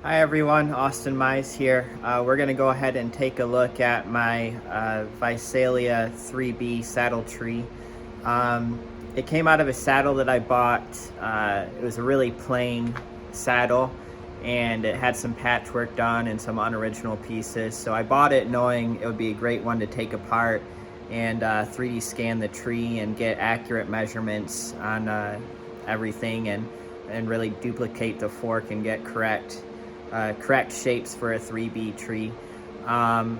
Hi everyone, Austin Mize here. We're going to go ahead and take a look at my Visalia 3B saddle tree. Um, it came out of a saddle that I bought. It was a really plain saddle and it had some patchwork done and some unoriginal pieces. So I bought it knowing it would be a great one to take apart and 3D scan the tree and get accurate measurements on everything and really duplicate the fork and get correct shapes for a 3B tree. And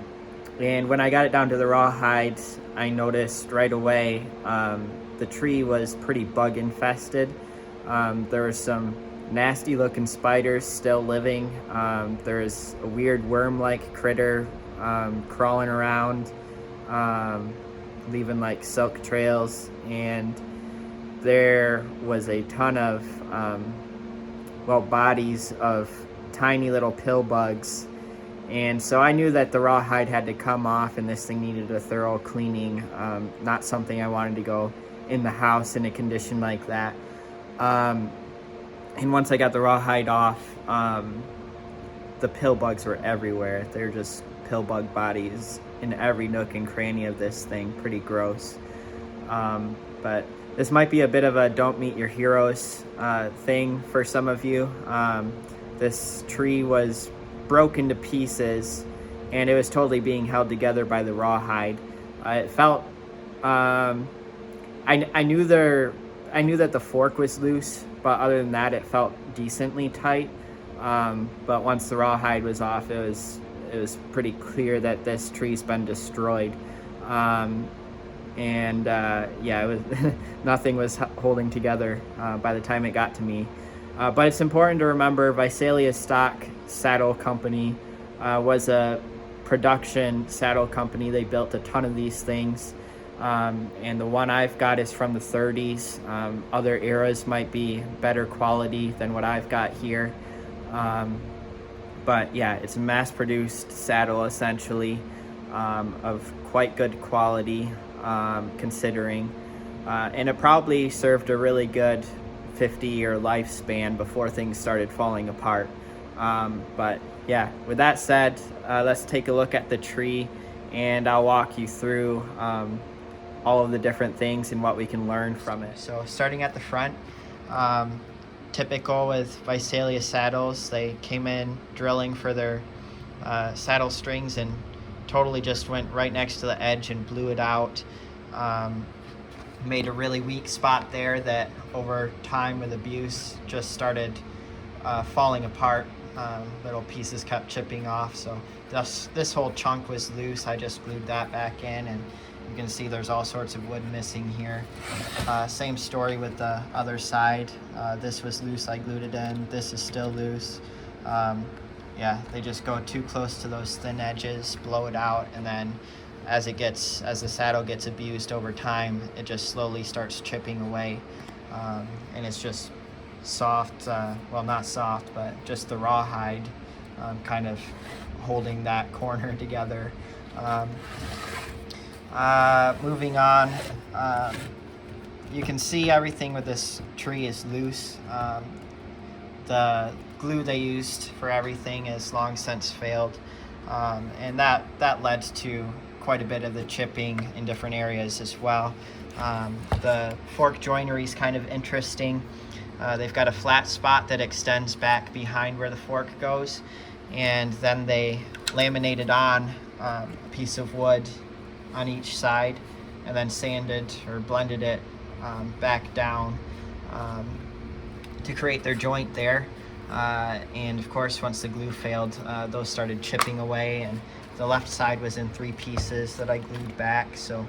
when I got it down to the rawhide, I noticed right away the tree was pretty bug infested. There were some nasty looking spiders still living. There's a weird worm-like critter crawling around, leaving like silk trails, and there was a ton of bodies of tiny little pill bugs. And so I knew that the rawhide had to come off and this thing needed a thorough cleaning. Not something I wanted to go in the house in a condition like that. And once I got the rawhide off, the pill bugs were everywhere. They're just pill bug bodies in every nook and cranny of this thing. Pretty gross. But this might be a bit of a don't meet your heroes thing for some of you. This tree was broken to pieces and it was totally being held together by the rawhide. It felt, I knew that the fork was loose, but other than that, it felt decently tight. But once the rawhide was off, it was pretty clear that this tree's been destroyed. Yeah, it was nothing was holding together by the time it got to me. But it's important to remember Visalia stock saddle company was a production saddle company. They built a ton of these things. And the one I've got is from the 30s. Other eras might be better quality than what I've got here. But yeah, it's a mass-produced saddle essentially, of quite good quality, considering. And it probably served a really good 50-year lifespan before things started falling apart. But yeah, with that said, let's take a look at the tree and I'll walk you through all of the different things and what we can learn from it. So starting at the front, typical with Visalia saddles, they came in drilling for their saddle strings and totally just went right next to the edge and blew it out. Made a really weak spot there that over time with abuse just started falling apart. Little pieces kept chipping off, so this whole chunk was loose. I just glued that back in, and you can see there's all sorts of wood missing here. Same story with the other side. This was loose, I glued it in. This is still loose. Yeah, they just go too close to those thin edges, blow it out, and then as the saddle gets abused over time, it just slowly starts chipping away. And it's just soft, well, not soft, but just the rawhide kind of holding that corner together. Moving on, you can see everything with this tree is loose. The glue they used for everything has long since failed, and that led to quite a bit of the chipping in different areas as well. The fork joinery is kind of interesting. They've got a flat spot that extends back behind where the fork goes, and then they laminated on a piece of wood on each side and then sanded or blended it back down to create their joint there. And of course, once the glue failed, those started chipping away, and the left side was in 3 pieces that I glued back. So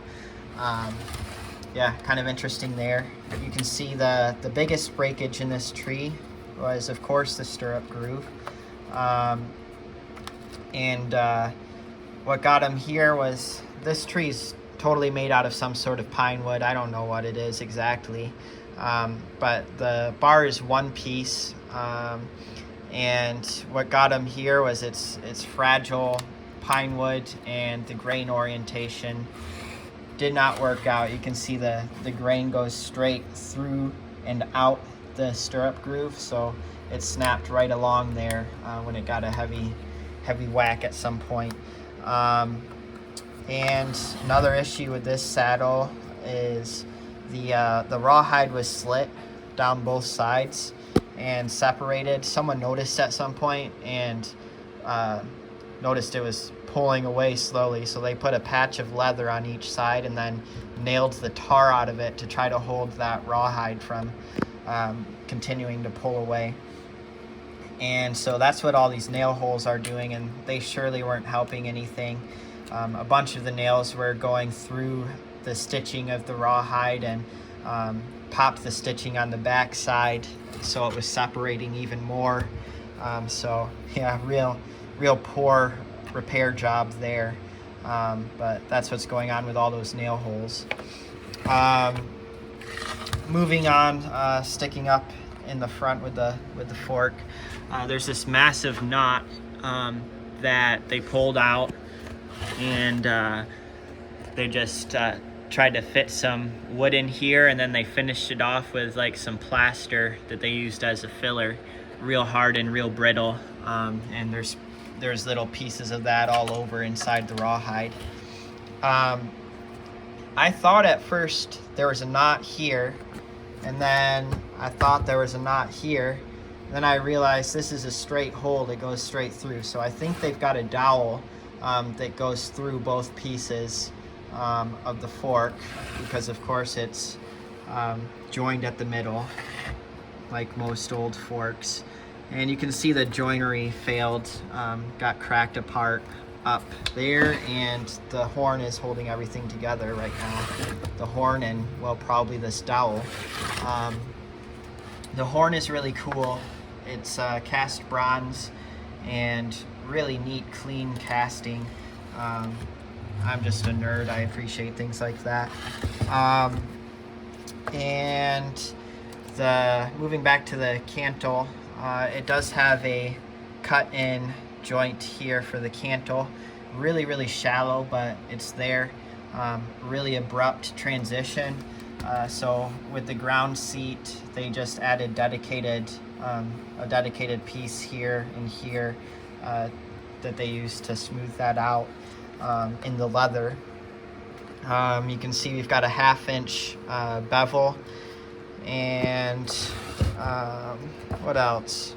yeah, kind of interesting there. You can see the biggest breakage in this tree was, of course, the stirrup groove. What got them here was this tree's totally made out of some sort of pine wood. I don't know what it is exactly, but the bar is 1 piece. And what got them here was it's fragile pine wood, and the grain orientation did not work out. You can see the grain goes straight through and out the stirrup groove, so it snapped right along there when it got a heavy whack at some point. And another issue with this saddle is the rawhide was slit down both sides and separated. Someone noticed at some point and noticed it was pulling away slowly, so they put a patch of leather on each side and then nailed the tar out of it to try to hold that rawhide from continuing to pull away. And so that's what all these nail holes are doing, and they surely weren't helping anything. A bunch of the nails were going through the stitching of the rawhide and popped the stitching on the back side, so it was separating even more. So yeah, real poor repair job there. But that's what's going on with all those nail holes. Moving on, sticking up in the front with the fork, there's this massive knot that they pulled out, and they just tried to fit some wood in here, and then they finished it off with like some plaster that they used as a filler, real hard and real brittle. And there's little pieces of that all over inside the rawhide. I thought at first there was a knot here, and then I thought there was a knot here. Then I realized this is a straight hole that goes straight through. So I think they've got a dowel that goes through both pieces of the fork, because of course it's joined at the middle like most old forks. And you can see the joinery failed, got cracked apart up there, and the horn is holding everything together right now. The horn and, well, probably this dowel. The horn is really cool. It's cast bronze and really neat, clean casting. I'm just a nerd. I appreciate things like that. And moving back to the cantle, it does have a cut-in joint here for the cantle. Really shallow, but it's there. Really abrupt transition. So with the ground seat, they just added a dedicated piece here and here that they used to smooth that out in the leather. You can see we've got a 1/2-inch bevel, and what else?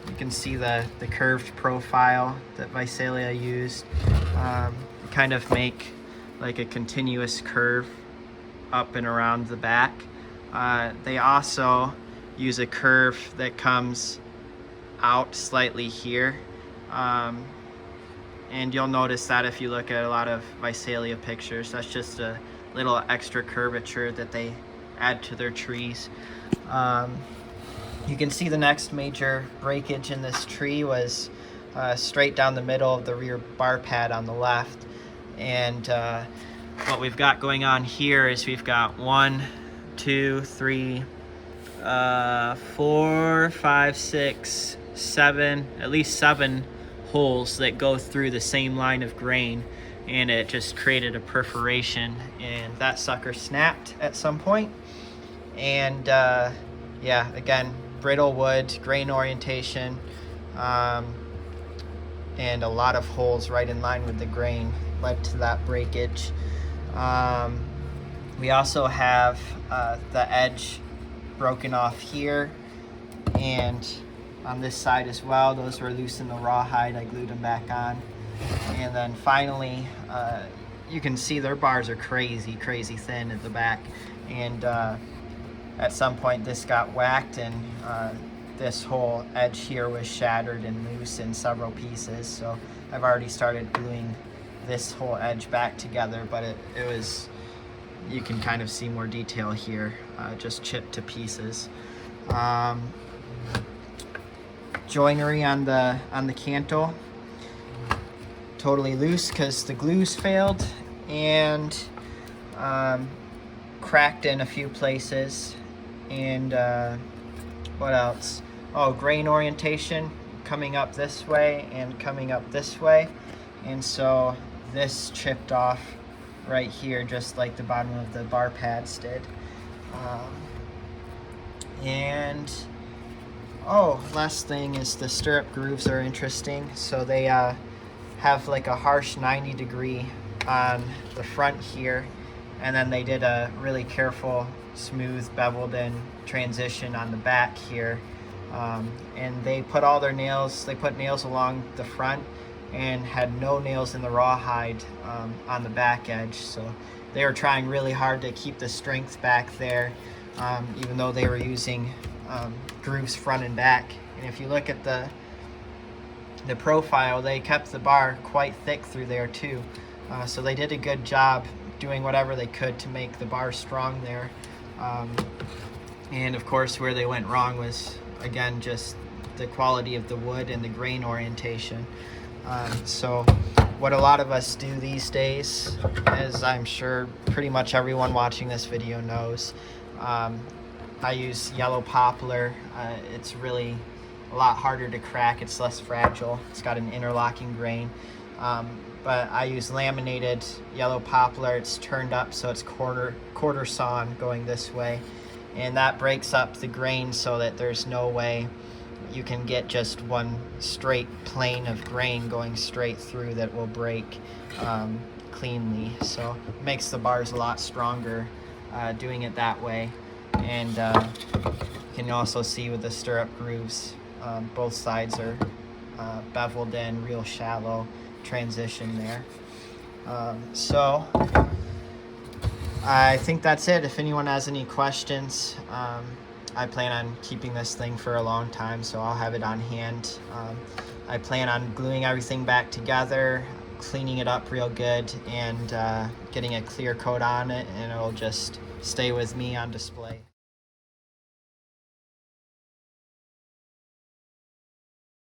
You can see the curved profile that Visalia used, kind of make like a continuous curve up and around the back. They also use a curve that comes out slightly here, and you'll notice that if you look at a lot of Visalia pictures. That's just a little extra curvature that they add to their trees. You can see the next major breakage in this tree was straight down the middle of the rear bar pad on the left. And what we've got going on here is we've got 1, 2, 3, 4, 5, 6, 7, at least 7 holes that go through the same line of grain, and it just created a perforation, and that sucker snapped at some point. And yeah, again, brittle wood, grain orientation, and a lot of holes right in line with the grain led to that breakage. We also have the edge broken off here and on this side as well. Those were loose in the rawhide. I glued them back on. And then finally, you can see their bars are crazy thin at the back. And at some point this got whacked, and this whole edge here was shattered and loose in several pieces. So I've already started gluing this whole edge back together, but it was, you can kind of see more detail here, just chipped to pieces. Joinery on the cantle, totally loose because the glues failed, and cracked in a few places. And what else? Oh, grain orientation coming up this way and coming up this way, and so this chipped off right here, just like the bottom of the bar pads did. And Oh, last thing is the stirrup grooves are interesting. So they have like a harsh 90-degree on the front here, and then they did a really careful, smooth, beveled in transition on the back here. And they put all their nails, they put nails along the front and had no nails in the rawhide on the back edge. So they were trying really hard to keep the strength back there, even though they were using grooves front and back. And if you look at the profile, they kept the bar quite thick through there too. So they did a good job doing whatever they could to make the bar strong there. And of course, where they went wrong was, again, just the quality of the wood and the grain orientation. So what a lot of us do these days, as I'm sure pretty much everyone watching this video knows, I use yellow poplar. It's really a lot harder to crack. It's less fragile. It's got an interlocking grain. But I use laminated yellow poplar. It's turned up so it's quarter sawn going this way. And that breaks up the grain so that there's no way you can get just one straight plane of grain going straight through that will break cleanly. So it makes the bars a lot stronger doing it that way. And you can also see with the stirrup grooves, both sides are beveled in, real shallow transition there. So I think that's it. If anyone has any questions, I plan on keeping this thing for a long time, so I'll have it on hand. I plan on gluing everything back together, cleaning it up real good, and getting a clear coat on it, and it'll just stay with me on display.